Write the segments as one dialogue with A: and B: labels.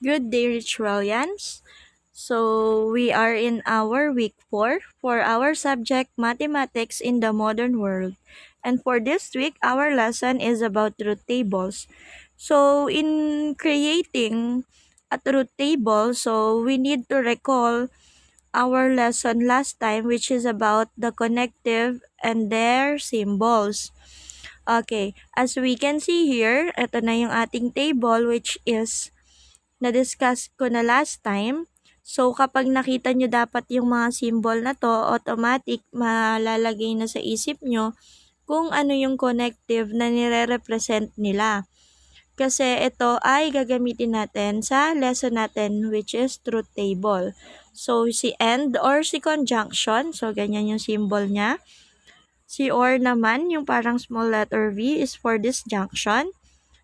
A: Good day, Ritualians. So, we are in our week 4 for our subject Mathematics in the Modern World. And for this week, our lesson is about truth tables. So, in creating a truth table, we need to recall our lesson last time, which is about the connective and their symbols. Okay, as we can see here, ito na yung ating table, which is na-discuss ko na last time. So, kapag nakita nyo dapat yung mga symbol na to, automatic malalagay na sa isip nyo kung ano yung connective na nire-represent nila. Kasi ito ay gagamitin natin sa lesson natin, which is truth table. So, si and or si conjunction, so ganyan yung symbol niya. Si or naman, yung parang small letter V is for disjunction.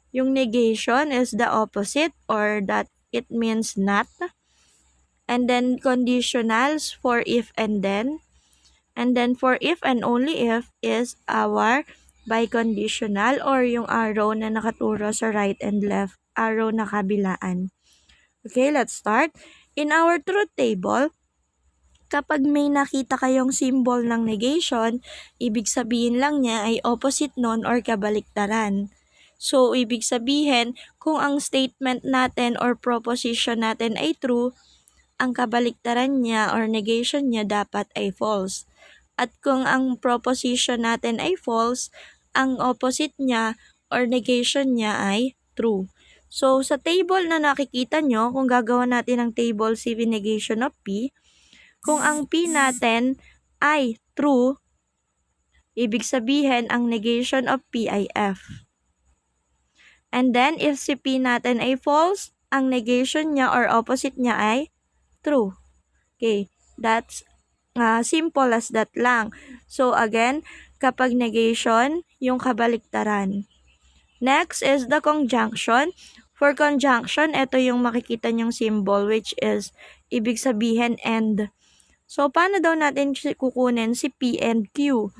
A: Yung negation is the opposite or that it means not. And then conditionals for if and then. And then for if and only if is our biconditional or yung arrow na nakaturo sa right and left, arrow na kabilaan. Okay, let's start. In our truth table, kapag may nakita kayong symbol ng negation, ibig sabihin lang niya ay opposite nun or kabaliktaran. So, ibig sabihin, kung ang statement natin or proposition natin ay true, ang kabaliktaran niya or negation niya dapat ay false. At kung ang proposition natin ay false, ang opposite niya or negation niya ay true. So, sa table na nakikita nyo, kung gagawa natin ng table CV negation of P, kung ang P natin ay true, ibig sabihin ang negation of P ay F. And then, if si P natin ay false, ang negation niya or opposite niya ay true. Okay, that's simple as that lang. So, again, kapag negation, yung kabaliktaran. Next is the conjunction. For conjunction, ito yung makikita niyong symbol which is ibig sabihin and. So, paano daw natin kukunin si P and Q?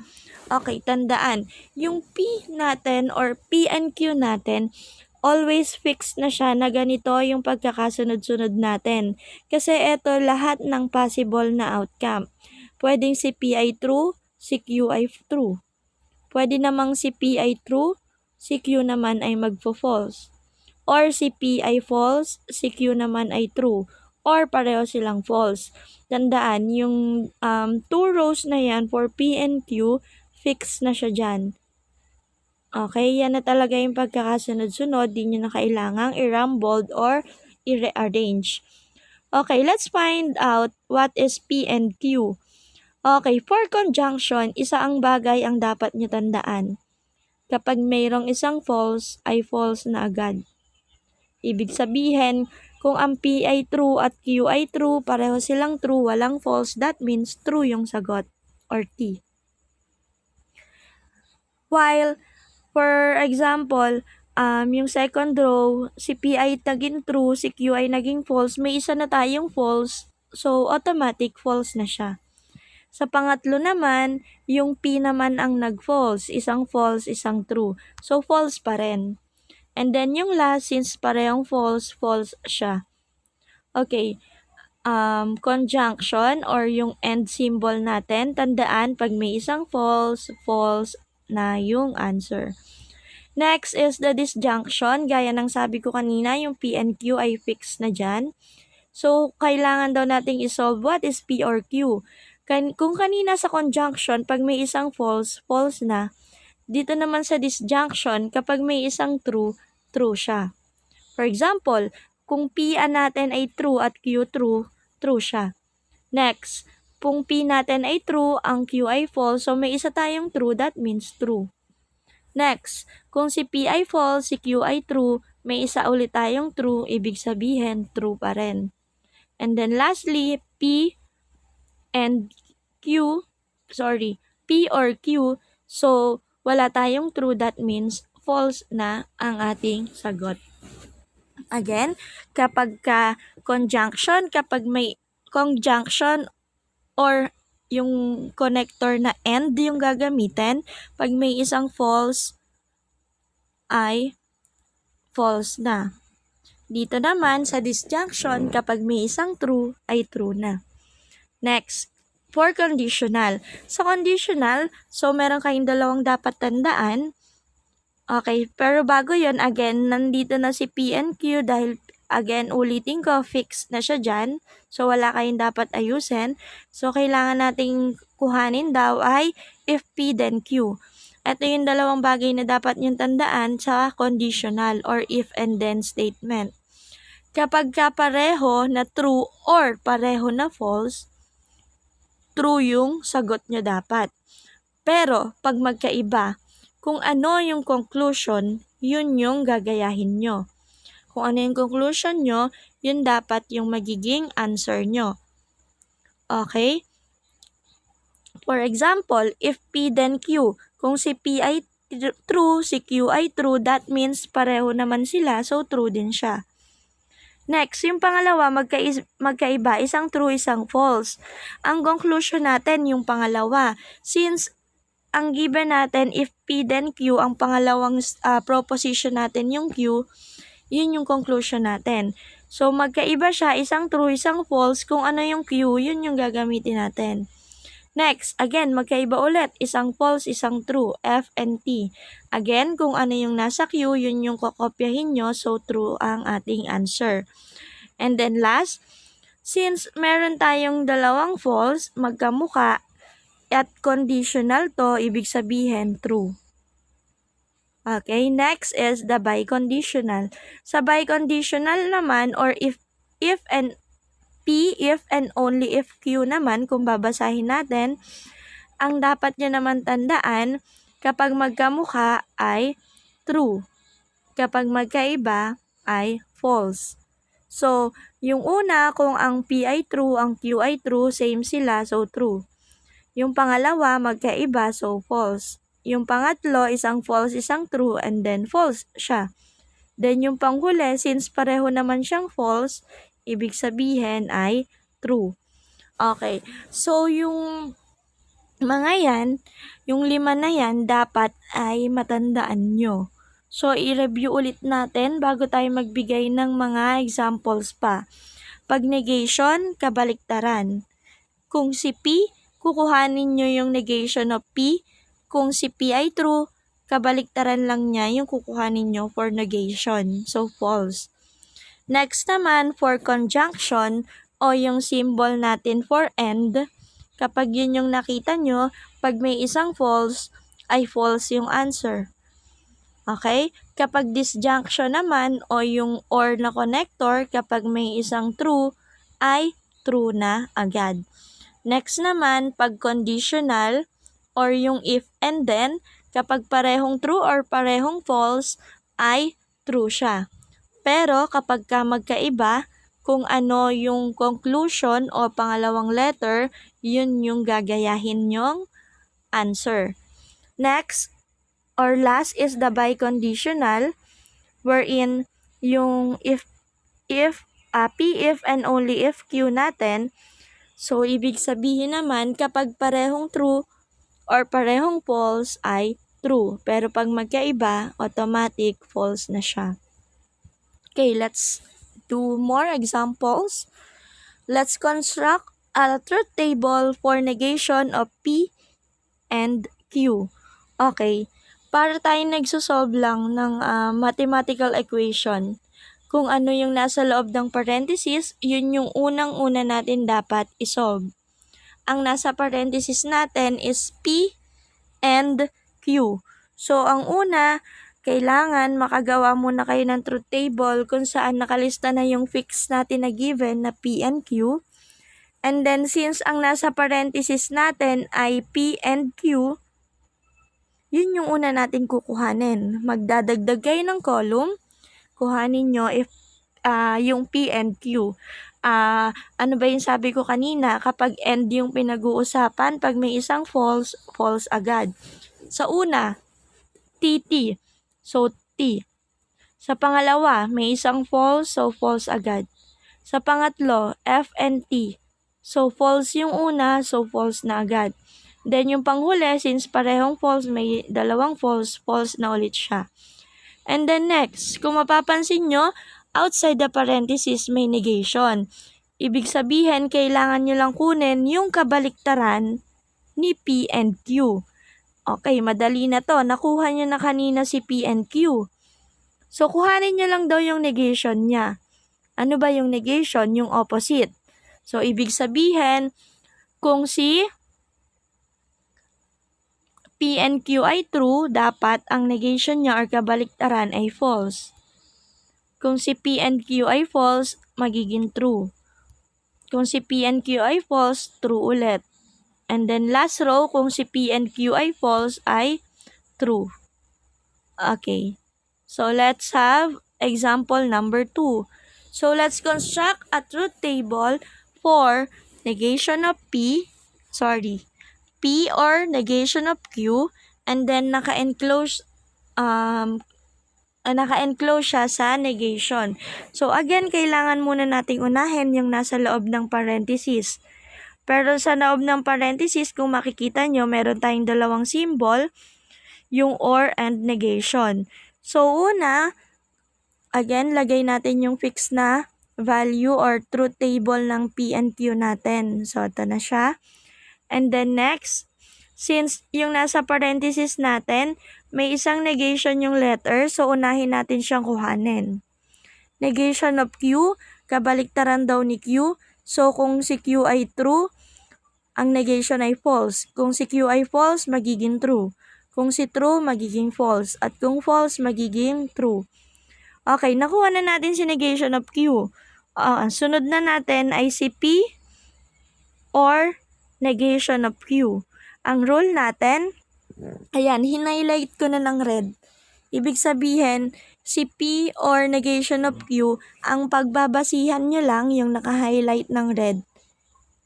A: Okay, tandaan, yung P natin or P and Q natin, always fixed na siya na ganito yung pagkakasunod-sunod natin. Kasi ito lahat ng possible na outcome. Pwedeng si P ay true, si Q ay true. Pwede namang si P ay true, si Q naman ay magfo-false. Or si P ay false, si Q naman ay true. Or pareho silang false. Tandaan, yung two rows na yan for P and Q, fixed na siya dyan. Okay, yan na talaga yung pagkakasunod-sunod. Di nyo na kailangang i-rumbled or i-rearrange. Okay, let's find out what is P and Q. Okay, for conjunction, isa ang bagay ang dapat nyo tandaan. Kapag mayroong isang false, ay false na agad. Ibig sabihin, kung ang P ay true at Q ay true, pareho silang true, walang false, that means true yung sagot or T. While, for example, yung second row, si P ay naging true, si Q ay naging false, may isa na tayong false, so automatic false na siya. Sa pangatlo naman, yung P naman ang nag-false, isang false, isang true. So, false pa rin. And then yung last, since parehong false, false siya. Okay, conjunction or yung end symbol natin, tandaan pag may isang false, false na yung answer. Next is the disjunction. Gaya ng sabi ko kanina, yung P and Q ay fixed na dyan. So, kailangan daw nating isolve what is P or Q. Kung kanina sa conjunction, pag may isang false, false na. Dito naman sa disjunction, kapag may isang true, true siya. For example, kung P natin ay true at Q true, true siya. Next, kung P natin ay true, ang Q ay false, so may isa tayong true, that means true. Next, kung si P ay false, si Q ay true, may isa ulit tayong true, ibig sabihin true pa rin. And then lastly, P or Q, so wala tayong true, that means false na ang ating sagot. Again, kapag conjunction, kapag may conjunction or yung connector na and yung gagamitin, pag may isang false, ay false na. Dito naman sa disjunction, kapag may isang true, ay true na. Next, for conditional. Sa conditional, so meron kayong dalawang dapat tandaan. Okay, pero bago yon again, nandito na si P and Q dahil again, ulitin ko, fixed na siya dyan. So, wala kayong dapat ayusin. So, kailangan nating kuhanin daw ay if P then Q. Ito yung dalawang bagay na dapat niyong tandaan sa conditional or if and then statement. Kapag pareho na true or pareho na false, true yung sagot nyo dapat. Pero, pag magkaiba, kung ano yung conclusion, yun yung gagayahin nyo. Kung ano yung conclusion nyo, yun dapat yung magiging answer nyo. Okay? For example, if P then Q, kung si P ay true, si Q ay true, that means pareho naman sila, so true din siya. Next, yung pangalawa, magkaiba, isang true, isang false. Ang conclusion natin, yung pangalawa. Since ang given natin, if P then Q, ang pangalawang proposition natin yung Q, yun yung conclusion natin. So, magkaiba siya, isang true, isang false. Kung ano yung Q, yun yung gagamitin natin. Next, again, magkaiba ulit, isang false, isang true, F and T. Again, kung ano yung nasa Q, yun yung kokopyahin nyo, so true ang ating answer. And then last, since meron tayong dalawang false, magkamuka, at conditional to, ibig sabihin true. Okay, next is the biconditional. Sa biconditional naman, or if and P, if and only if Q naman, kung babasahin natin, ang dapat nyo naman tandaan, kapag magkamukha ay true. Kapag magkaiba ay false. So, yung una, kung ang P ay true, ang Q ay true, same sila, so true. Yung pangalawa, magkaiba, so false. Yung pangatlo, isang false, isang true, and then false siya. Then yung panghuli, since pareho naman siyang false, ibig sabihin ay true. Okay, so yung mga yan, yung 5 na yan, dapat ay matandaan nyo. So, i-review ulit natin bago tayo magbigay ng mga examples pa. Pag negation, kabaliktaran. Kung si P, kukuhanin nyo yung negation of P. Kung si P ay true, kabaliktaran lang niya yung kukuhanin nyo for negation. So, false. Next naman, for conjunction o yung symbol natin for and, kapag yun yung nakita nyo, pag may isang false, ay false yung answer. Okay? Kapag disjunction naman o yung or na connector, kapag may isang true, ay true na agad. Next naman, pag conditional or yung if and then, kapag parehong true or parehong false, ay true siya. Pero kapag magkaiba, kung ano yung conclusion o pangalawang letter, yun yung gagayahin nyong answer. Next, or last is the biconditional, wherein yung if, P, if, and only if Q natin. So, ibig sabihin naman, kapag parehong true or parehong false ay true. Pero pag magkaiba, automatic false na siya. Okay, let's do more examples. Let's construct a truth table for negation of P and Q. Okay, para tayo nagsosolve lang ng mathematical equation. Kung ano yung nasa loob ng parenthesis, yun yung unang-una natin dapat isolve. Ang nasa parenthesis natin is P and Q. So, ang una, kailangan makagawa muna kayo ng truth table kung saan nakalista na yung fix natin na given na P and Q. And then, since ang nasa parenthesis natin ay P and Q, yun yung una natin kukuhanin. Magdadagdag kayo ng column, kuhanin nyo if yung P and Q. Ano ba yung sabi ko kanina? Kapag and yung pinag-uusapan, pag may isang false, false agad. Sa una, TT. So, T. Sa pangalawa, may isang false, so false agad. Sa pangatlo, F and T. So, false yung una, so false na agad. Then, yung panghuli, since parehong false, may dalawang false, false na ulit siya. And then next, kung mapapansin nyo, outside the parenthesis may negation. Ibig sabihin, kailangan nyo lang kunin yung kabaliktaran ni P and Q. Okay, madali na to. Nakuha nyo na kanina si P and Q. So, kuhanin nyo lang daw yung negation niya. Ano ba yung negation? Yung opposite. So, ibig sabihin, kung si P and Q ay true, dapat ang negation niya or kabaliktaran ay false. Kung si P and Q ay false, magiging true. Kung si P and Q ay false, true ulit. And then last row, kung si P and Q ay false, ay true. Okay. So let's have example number 2. So let's construct a truth table for negation of P or negation of Q, and then naka-enclose siya sa negation. So again, kailangan muna nating unahin yung nasa loob ng parenthesis. Pero sa loob ng parenthesis, kung makikita nyo, meron tayong dalawang symbol, yung or and negation. So una, again, lagay natin yung fixed na value or truth table ng P and Q natin. So ito na siya. And then next, since yung nasa parenthesis natin, may isang negation yung letter, so unahin natin siyang kuhanin. Negation of Q, kabaliktaran daw ni Q. So kung si Q ay true, ang negation ay false. Kung si Q ay false, magiging true. Kung si true, magiging false. At kung false, magiging true. Okay, nakuha na natin si negation of Q. Ang sunod na natin ay si P or negation of Q. Ang rule natin, ayan, hinighlight ko na ng red. Ibig sabihin, si P or negation of Q, ang pagbabasihan nyo lang yung naka-highlight ng red.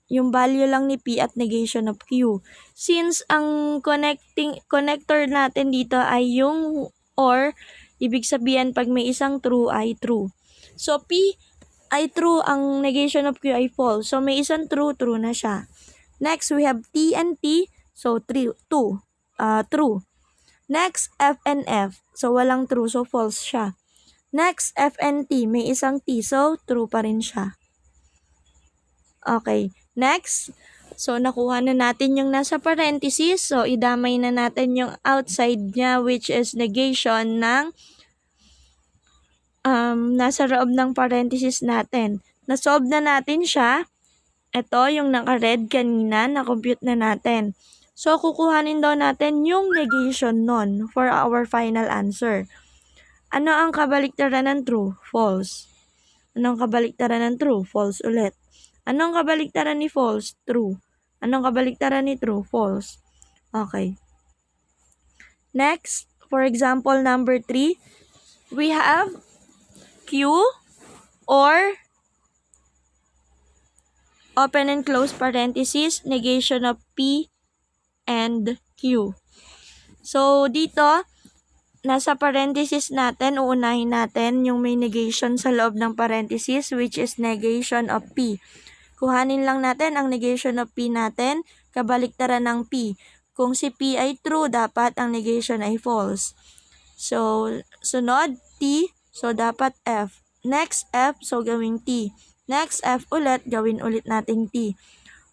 A: Yung value lang ni P at negation of Q. Since ang connector natin dito ay yung or, ibig sabihin pag may isang true ay true. So P ay true, ang negation of Q ay false. So may isang true na siya. Next, we have T and T. So, true. Next, F and F. So, walang true. So, false siya. Next, F and T. May isang T. So, true pa rin siya. Okay. Next. So, nakuha na natin yung nasa parenthesis. So, idamay na natin yung outside niya, which is negation ng nasa loob ng parenthesis natin. Na-solve na natin siya. Ito, yung naka-red kanina, na-compute na natin. So, kukuhanin daw natin yung negation nun for our final answer. Ano ang kabaliktaran ng true? False. Anong kabaliktaran ng true? False ulit. Anong kabaliktaran ni false? True. Anong kabaliktaran ni true? False. Okay. Next, for example number 3, we have Q or open and close parenthesis, negation of P and Q. So, dito, nasa parenthesis natin, uunahin natin yung may negation sa loob ng parenthesis, which is negation of P. Kuhanin lang natin ang negation of P natin, kabaliktaran ng P. Kung si P ay true, dapat ang negation ay false. So, sunod, T, so dapat F. Next, F, so gawing T. Next, F ulit, gawin ulit nating T.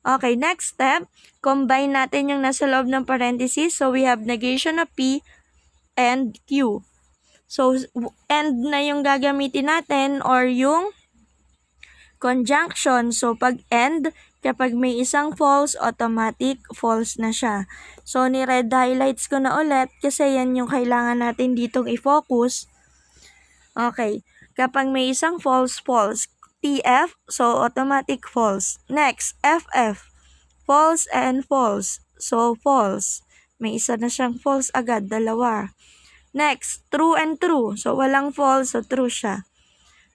A: Okay, next step, combine natin yung nasa loob ng parenthesis. So, we have negation of P and Q. So, and na yung gagamitin natin or yung conjunction. So, pag end, kapag may isang false, automatic false na siya. So, ni-red highlights ko na ulit kasi yan yung kailangan natin ditong i-focus. Okay, kapag may isang false, false. TF, so automatic false. Next, FF, false and false. So, false. May isa na siyang false agad, dalawa. Next, true and true. So, walang false, so true siya.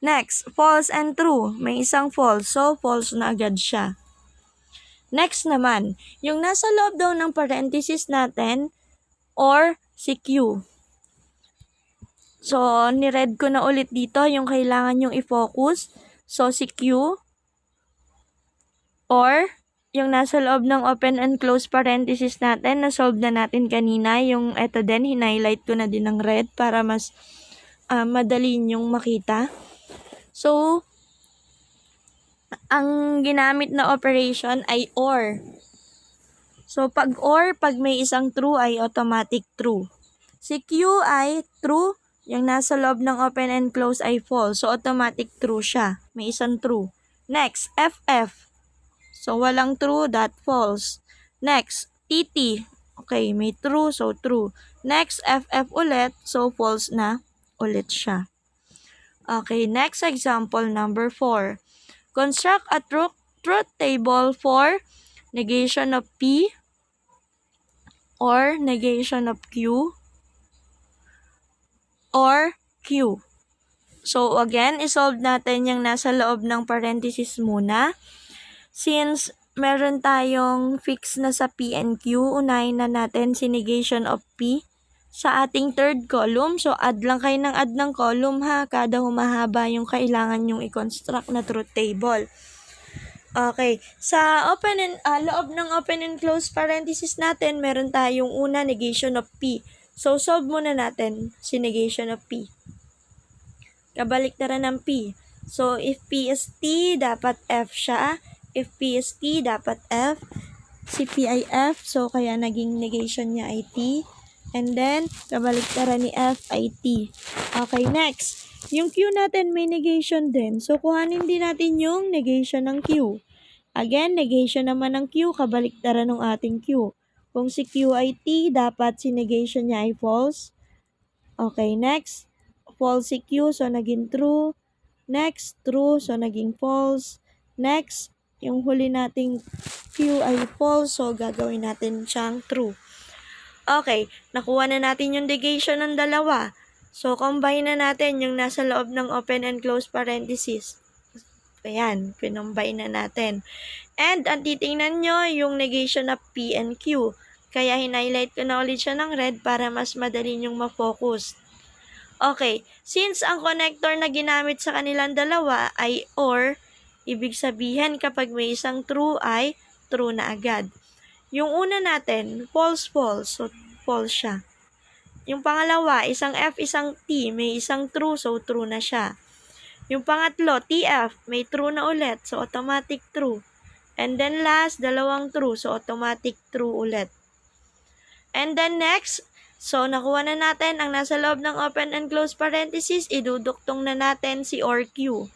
A: Next, false and true. May isang false, so false na agad siya. Next naman, yung nasa loob daw ng parenthesis natin or si Q. So, ni-red ko na ulit dito yung kailangan yung i-focus. So, si Q or yung nasa loob ng open and close parenthesis natin, na-solve na natin kanina. Yung eto din, hinighlight ko na din ng red para mas madali yung makita. So, ang ginamit na operation ay OR. So, pag OR, pag may isang true ay automatic true. Si Q ay true, yung nasa loob ng open and close ay false. So, automatic true siya. May isang true. Next, FF. So, walang true, that false. Next, TT. Okay, may true, so true. Next, FF ulit, so false na ulit siya. Okay, next example, number 4. Construct a truth table for negation of P or negation of Q or Q. So, again, isolve natin yung nasa loob ng parenthesis muna. Since meron tayong fix na sa P and Q, unahin na natin si negation of P sa ating third column. So, add lang kayo ng add ng column ha, kada humahaba yung kailangan yung i-construct na truth table. Okay, sa loob ng open and close parenthesis natin, meron tayong una, negation of P. So, solve muna natin si negation of P. Kabaliktaran ng P. So, if P is T, dapat F siya. If P is T, dapat F. Si P ay F, so kaya naging negation niya ay T. And then, kabaliktaran ni F ay T. Okay, next. Yung Q natin may negation din. So, kuhanin din natin yung negation ng Q. Again, negation naman ng Q, kabaliktaran ng ating Q. Kung si Q ay T, dapat si negation niya ay false. Okay, next. False si Q, so naging true. Next, true, so naging false. Next, yung huli nating Q ay false, so gagawin natin siyang true. Okay, nakuha na natin yung negation ng dalawa. So, combine na natin yung nasa loob ng open and close parenthesis. Ayan, pinombine na natin. And, ang titingnan nyo, yung negation of P and Q. Kaya, hinighlight ko na ulit siya ng red para mas madali nyong ma-focus. Okay, since ang connector na ginamit sa kanilang dalawa ay OR, ibig sabihin kapag may isang true ay true na agad. Yung una natin, false, so false siya. Yung pangalawa, isang F, isang T, may isang true, so true na siya. Yung pangatlo, TF, may true na ulit, so automatic true. And then last, dalawang true, so automatic true ulit. And then next, so nakuha na natin ang nasa loob ng open and close parenthesis, iduduktong na natin si OR Q.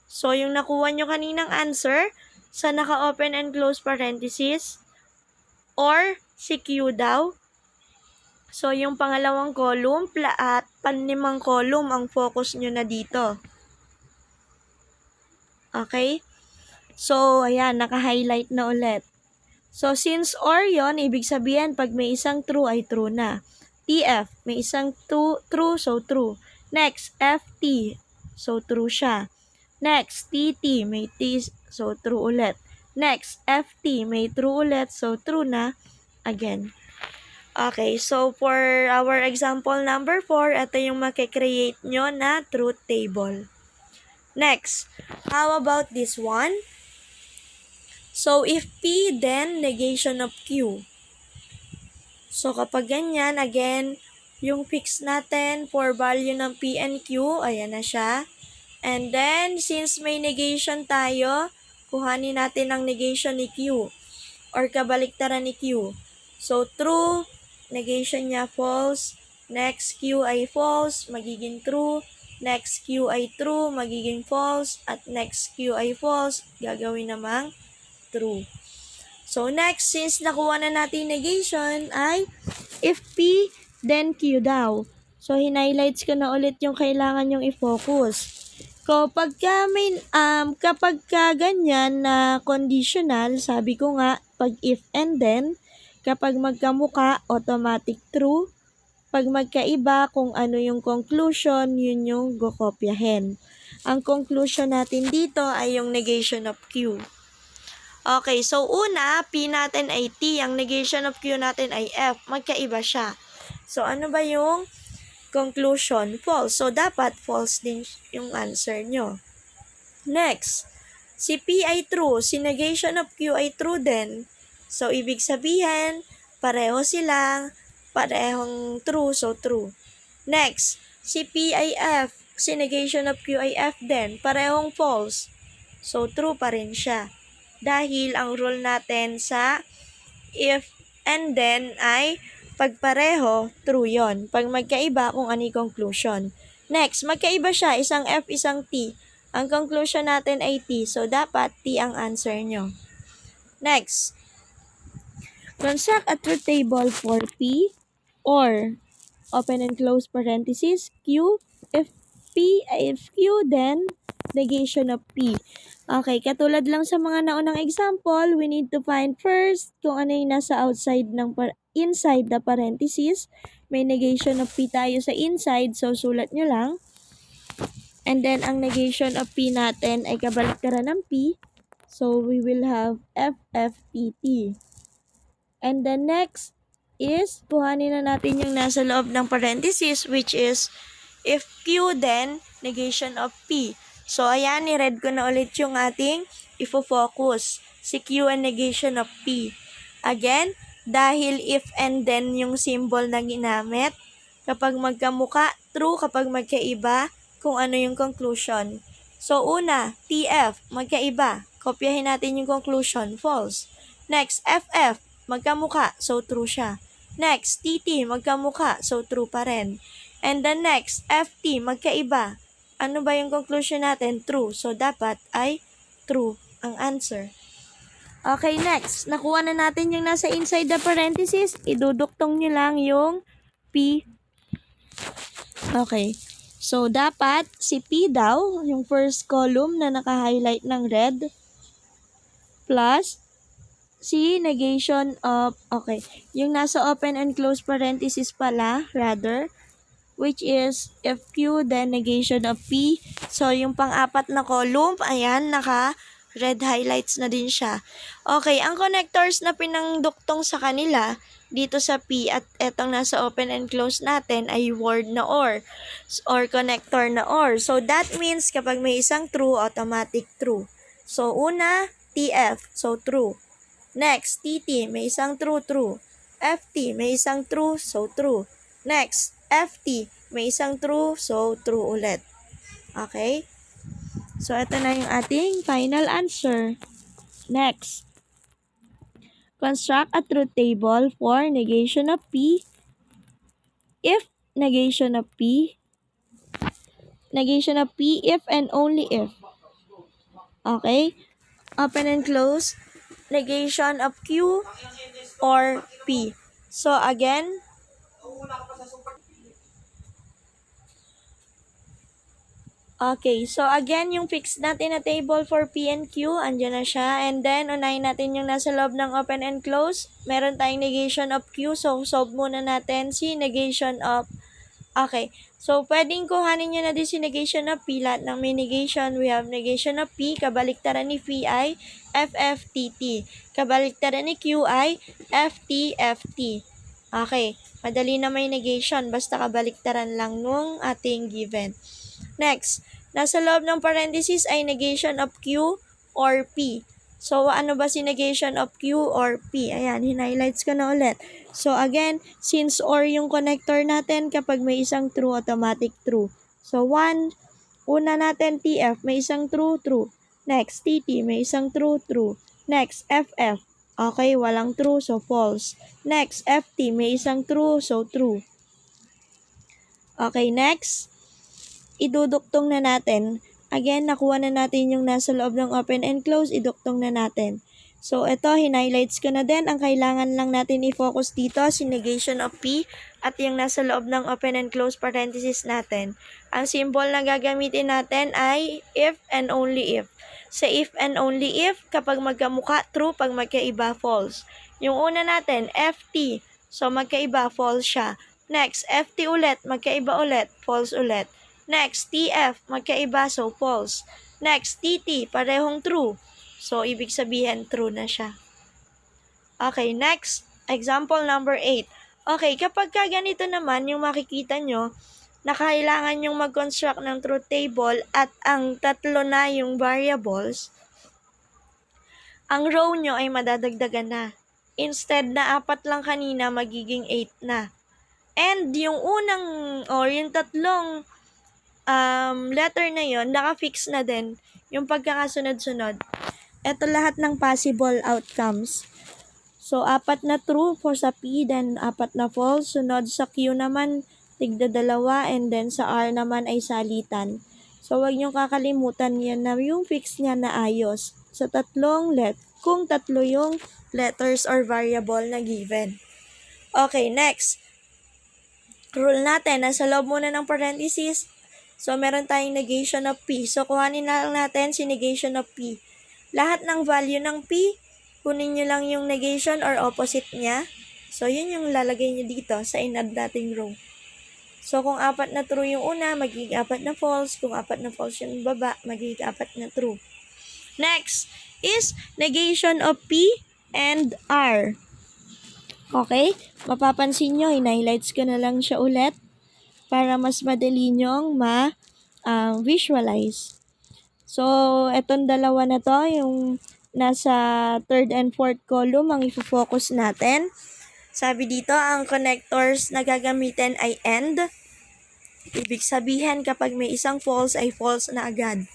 A: So yung nakuha nyo kaninang answer, sa naka-open and close parenthesis, or si Q daw. So yung pangalawang column at panlimang column ang focus nyo na dito. Okay? So, ayan, naka-highlight na ulit. So, since OR yun, ibig sabihin, pag may isang true ay true na. TF, may isang true, so true. Next, FT, so true siya. Next, TT, may T, so true ulit. Next, FT, may true ulit, so true na again. Okay, so for our example number 4, ito yung makikreate nyo na truth table. Next, how about this one? So, if P, then negation of Q. So, kapag ganyan, again, yung fix natin for value ng P and Q, ayan na siya. And then, since may negation tayo, kuhanin natin ang negation ni Q or kabaliktaran ni Q. So, true, negation niya false. Next, Q ay false, magiging true. Next, Q ay true, magiging false. At next, Q ay false, gagawin namang true. So, next, since nakuha na natin negation, ay if P, then Q daw. So, hinighlights ko na ulit yung kailangan yung i-focus. Kapag ganyan na conditional, sabi ko nga, pag if and then, kapag magkamuka, automatic true. Pag magkaiba, kung ano yung conclusion, yun yung gokopyahin. Ang conclusion natin dito ay yung negation of Q. Okay, so una, P natin ay T, ang negation of Q natin ay F. Magkaiba siya. So, ano ba yung conclusion? False. So, dapat false din yung answer nyo. Next, si P ay true, si negation of Q ay true din. So, ibig sabihin, parehong true, so true. Next, si P ay F, si negation of Q ay F din, parehong false. So, true pa rin siya. Dahil ang rule natin sa if and then ay pagpareho, true yon. Pag magkaiba, kung ano yung conclusion. Next, magkaiba siya, isang F, isang T. Ang conclusion natin ay T, so dapat T ang answer nyo. Next, construct a truth table for P or open and close parenthesis Q. If Q, then negation of P. Okay, katulad lang sa mga naunang example, we need to find first kung ano yung nasa inside the parenthesis. May negation of P tayo sa inside, so sulat nyo lang. And then, ang negation of P natin ay kabaliktaran ng P. So, we will have FFTT. And then next is, kuhanin na natin yung nasa loob ng parenthesis, which is, if Q, then negation of P. So, ayan, ni-read ko na ulit yung ating ifo-focus. Si Q and negation of P. Again, dahil if and then yung symbol na ginamit, kapag magkamuka, true. Kapag magkaiba, kung ano yung conclusion. So, una, TF, magkaiba. Kopyahin natin yung conclusion, false. Next, FF, magkamuka, so true siya. Next, TT, magkamuka, so true pa rin. And then next, FT, magkaiba. Ano ba yung conclusion natin? True. So, dapat ay true ang answer. Okay, next. Nakuha na natin yung nasa inside the parenthesis. Iduduktong nyo lang yung P. Okay. So, dapat si P daw, yung first column na naka-highlight ng red, plus si negation of, okay, yung nasa open and close parenthesis pala, rather, which is if Q, then negation of P. So, yung pang-apat na column, ayan, naka-red highlights na din siya. Okay, ang connectors na pinangduktong sa kanila, dito sa P at etong nasa open and close natin ay word na or connector na or. So, that means kapag may isang true, automatic true. So, una, TF, so true. Next, TT, may isang true, true. FT, may isang true, so true. Next, FT, may isang true, so true ulit. Okay? So, ito na yung ating final answer. Next, construct a truth table for negation of P. If negation of P, if and only if. Okay? Open and close, negation of Q or P. So, again, yung fix natin na table for P and Q, andyan na siya. And then, unahin natin yung nasa loob ng open and close. Meron tayong negation of Q, so solve muna natin si negation of, okay. So, pwedeng kuhanin nyo na din si negation of P. Lahat ng may negation, we have negation of P. Kabaliktaran ni P ay FFTT. Kabaliktaran ni Q ay FTFT. Okay. Madali na may negation. Basta kabaliktaran lang nung ating given. Next, nasa loob ng parenthesis ay negation of Q or P. So, ano ba si negation of Q or P? Ayan, highlights ko na ulit. So, again, since or yung connector natin, kapag may isang true, automatic true. So, una natin TF, may isang true, true. Next, TT, may isang true, true. Next, FF. Okay, walang true, so false. Next, FT, may isang true, so true. Okay, next, iduduktong na natin. Again, nakuha na natin yung nasa loob ng open and close, iduktong na natin. So, ito, highlights ko na din. Ang kailangan lang natin i-focus dito, si negation of P at yung nasa loob ng open and close parenthesis natin. Ang symbol na gagamitin natin ay if and only if. Sa if and only if, kapag magkamukha, true. Pag magkaiba, false. Yung una natin, FT. So, magkaiba, false siya. Next, FT ulit, magkaiba ulit, false ulit. Next, TF, magkaiba, so false. Next, TT, parehong true. So, ibig sabihin, true na siya. Okay, next, example number 8. Okay, kapag ganito naman, yung makikita nyo, na kailangan yung mag-construct ng truth table at ang tatlo na yung variables, ang row nyo ay madadagdagan na. Instead na 4 lang kanina, magiging 8 na. And yung unang, or yung tatlong letter na yon naka-fix na din yung pagkakasunod-sunod. Ito lahat ng possible outcomes. So, 4 na true for sa P, then 4 na false. Sunod sa Q naman, tigda 2, and then sa R naman ay salitan. So, wag niyong kakalimutan yan na yung fix niya na ayos. Sa kung tatlo yung letters or variable na given. Okay, next. Rule natin, nasa loob muna ng parenthesis. So, meron tayong negation of P. So, kuhanin na lang natin si negation of P. Lahat ng value ng P, kunin nyo lang yung negation or opposite niya. So, yun yung lalagay nyo dito sa inad nating row. So, kung 4 na true yung una, magiging 4 na false. Kung 4 na false yung baba, magiging 4 na true. Next is negation of P and R. Okay? Mapapansin nyo, in-highlights ko na lang siya ulit para mas madali nyong ma-visualize. So, etong dalawa na to, yung nasa third and fourth column, ang ifo-focus natin. Sabi dito, ang connectors na gagamitin ay AND. Ibig sabihin, kapag may isang false, ay false na agad.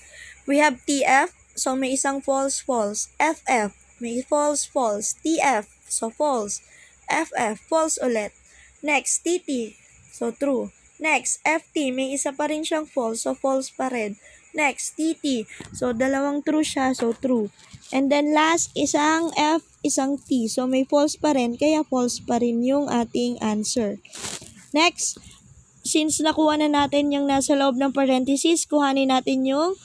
A: We have TF, so may isang false, false. FF, may false, false. TF, so false. FF, false ulit. Next, TT, so true. Next, FT, may isa pa rin siyang false, so false pa rin. Next, TT, so dalawang true siya, so true. And then last, isang F, isang T, so may false pa rin, kaya false pa rin yung ating answer. Next, since nakuha na natin yung nasa loob ng parenthesis, kuhanin natin yung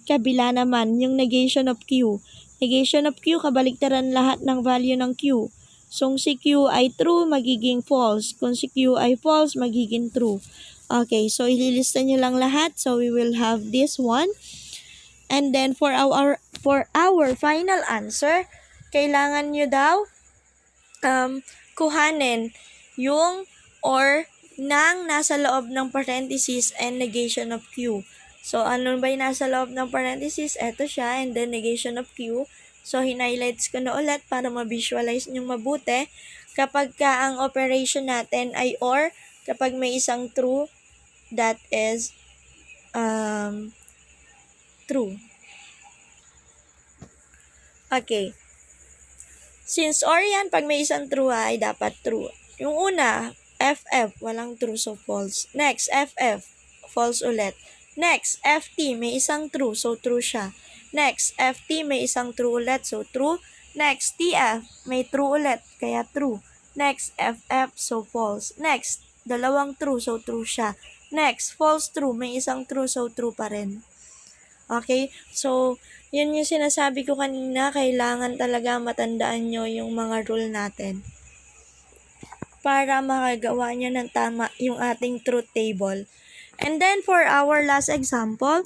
A: kabila naman, yung negation of Q. Negation of Q, kabaliktaran lahat ng value ng Q. So, kung si Q ay true, magiging false. Kung si Q ay false, magiging true. Okay, so ililista nyo lang lahat. So, we will have this one. And then, for our final answer, kailangan nyo daw kuhanin yung or ng nasa loob ng parenthesis and negation of Q. So, ano ba yung nasa loob ng parenthesis? Ito siya, and then negation of Q. So, highlights ko na ulit para ma-visualize nyo mabuti. Kapag ka ang operation natin ay or, kapag may isang true, that is true. Okay. Since or yan, pag may isang true ay dapat true. Yung una, FF, walang true, so false. Next, FF, false ulit. Next, FT, may isang true, so true siya. Next, FT, may isang true ulit, so true. Next, TF, may true ulit, kaya true. Next, FF, so false. Next, dalawang true, so true siya. Next, false true, may isang true, so true pa rin. Okay? So, yun yung sinasabi ko kanina, kailangan talaga matandaan nyo yung mga rule natin para makagawa nyo ng tama yung ating truth table. And then, for our last example,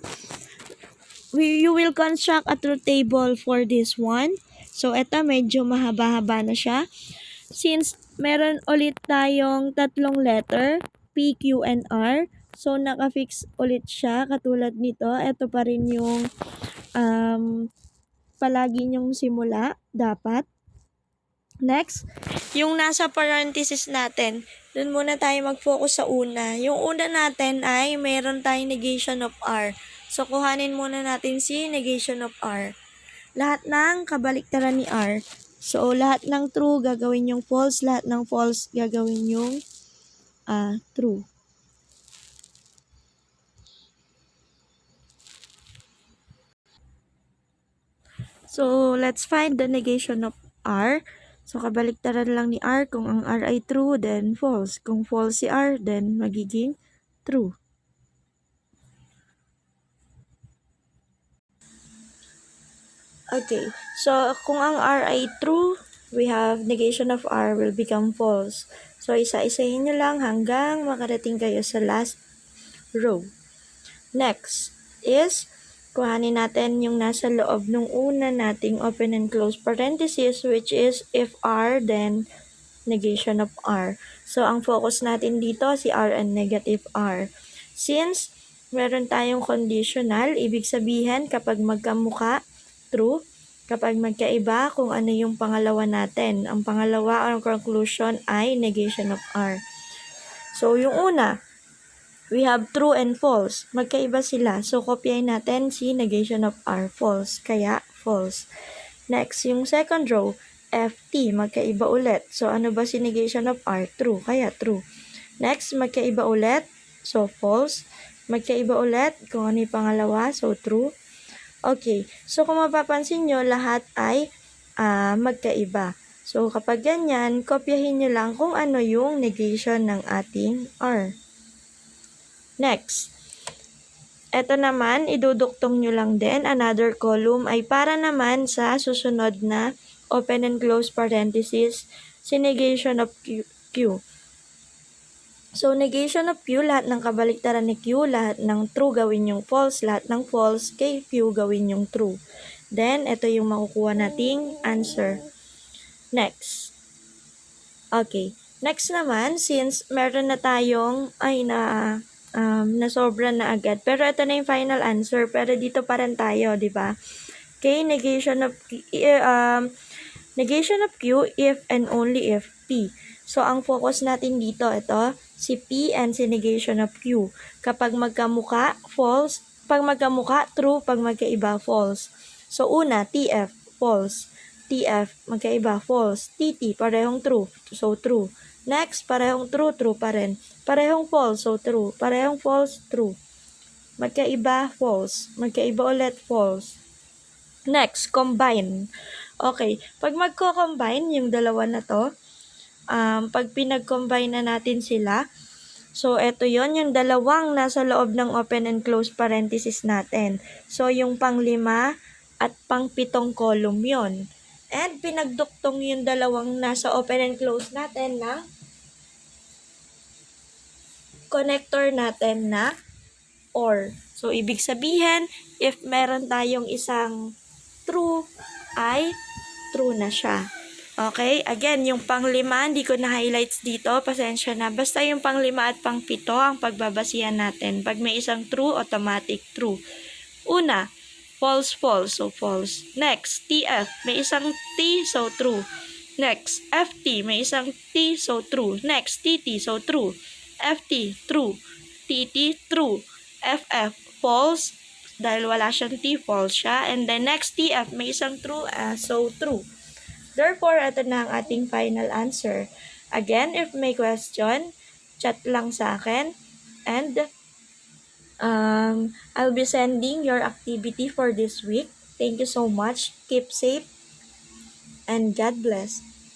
A: you will construct a truth table for this one. So, ito medyo mahaba-haba na siya. Since meron ulit tayong tatlong letter, P, Q, and R, so naka-fix ulit siya katulad nito. Ito pa rin yung palagi nyong simula, dapat. Next, yung nasa parenthesis natin, dun muna tayo mag-focus sa una. Yung una natin ay meron tayong negation of R. So, kuhanin muna natin si negation of R. Lahat ng kabaliktaran ni R. So, lahat ng true gagawin yung false, lahat ng false gagawin yung true. So, let's find the negation of R. So, kabaliktaran lang ni R. Kung ang R ay true, then false. Kung false si R, then magiging true. Okay, so kung ang R ay true, we have negation of R will become false. So, isa-isahin nyo lang hanggang makarating kayo sa last row. Next is, kuhanin natin yung nasa loob ng una nating open and close parenthesis, which is if R, then negation of R. So, ang focus natin dito, si R and negative R. Since meron tayong conditional, ibig sabihin kapag magkamuka, true. Kapag magkaiba, kung ano yung pangalawa natin. Ang pangalawa or conclusion ay negation of R. So, yung una, We have true and false. Magkaiba sila. So, kopyahin natin si negation of R. False. Kaya, false. Next, yung second row, FT. Magkaiba ulit. So, ano ba si negation of R? True. Kaya, true. Next, magkaiba ulit. So, false. Magkaiba ulit. Kung ano yung pangalawa. So, true. Okay. So, kung mapapansin nyo, lahat ay magkaiba. So, kapag ganyan, kopyahin nyo lang kung ano yung negation ng ating R. Next, eto naman, iduduktong nyo lang din, another column ay para naman sa susunod na open and close parenthesis, si negation of Q. So, negation of Q, lahat ng kabaliktaran ni Q, lahat ng true gawin yung false, lahat ng false kay Q gawin yung true. Then, ito yung makukuha nating answer. Next. Okay. Next naman, since meron na tayong, nasobra na agad. Pero ito na yung final answer. Pero dito pa rin tayo, di ba? Okay, negation of Q if and only if P. So, ang focus natin dito, ito, si P and si negation of Q. Kapag magkamuka, false. Pag magkamuka, true. Pag magkaiba, false. So, una, TF, false. TF, magkaiba, false. TT, parehong true. So, true. Next, parehong true, true pa rin. Parehong false, so true. Parehong false, true. Magkaiba, false. Magkaiba ulit, false. Next, combine. Okay, pag magko-combine, yung dalawa na to, pag pinag-combine na natin sila, so eto yon yung dalawang nasa loob ng open and close parenthesis natin. So, yung pang-5 at pang-7 column yon. And pinagduktong yung dalawang nasa open and close natin na connector natin na OR. So, ibig sabihin, if meron tayong isang true, ay true na siya. Okay? Again, yung pang-5, hindi ko na-highlights dito. Pasensya na. Basta yung pang-5 at pang-7 ang pagbabasihan natin. Pag may isang true, automatic true. Una, false, false. So, false. Next, TF. May isang T, so true. Next, FT. May isang T, so true. Next, TT, so true. FT, true. TT, true. FF, false. Dahil wala siyang T, false siya. And then next, TF, may isang true, so true. Therefore, ito na ang ating final answer. Again, if may question, chat lang sa akin. And I'll be sending your activity for this week. Thank you so much. Keep safe and God bless.